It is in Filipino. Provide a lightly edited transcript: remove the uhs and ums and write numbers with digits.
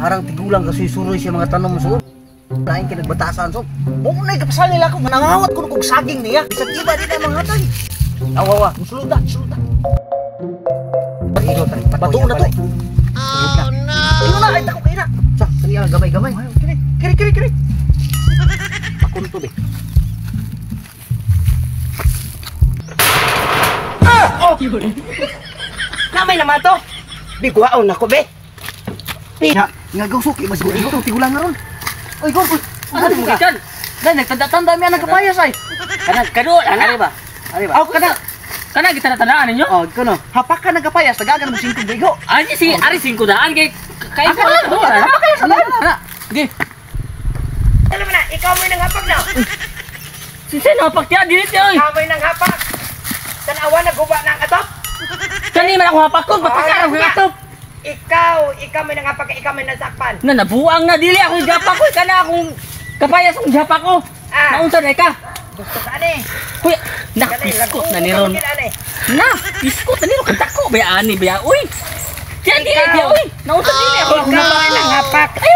Karang tigulang kasi suroy siya mga tanong so. Lain kinagbatasan so. Bunay kapasal nila ako manangawat ko kog saging niya. Bisag iba di na mga hatay. Awawa, sulod na. Pag-ilo tayo. Bato na to. Oh no. Tingnan na ay tako kina. Sa kaniya gamay-gamay. Kiri. Ako nito be. Oh! Namay naman to! Biguaon ako, be! Nga suki, mas gawin ko, tigulang nga ron. Uy, Gon! Ano mo ka? Dahil, nagtanda-tanda may nagkapayas ay. Kano, ano ba? Oh, Kana kita natandaan ninyo? Oh, kano, hapak ka nagkapayas, tagagan mo 5 bigo. Ani si Ari 5 daan kay Ako lang, hapak kayo sa daan. Sige. Alam mo na, ikaw mo'y nanghapak na. Sino pakya dilit oy. Ikaw mo'y nanghapak. Tanawa na guba ng atop. Kani man ako hapakon, patakaran ko atop. Ikaw mo'y nanghapak, ikaw mo'y nasakpan. Na nabuang na dili ako japa ko kana akong kapayas akong japa ko. Naunsa na ka? Gusto ka ani. Kuya, nakiskot na ni Ron. Na, iskot na ni Ron kadako ba ani ba uy. Diyan di uy. Naunsa dili ako Ikaw mo'y nanghapak. Ay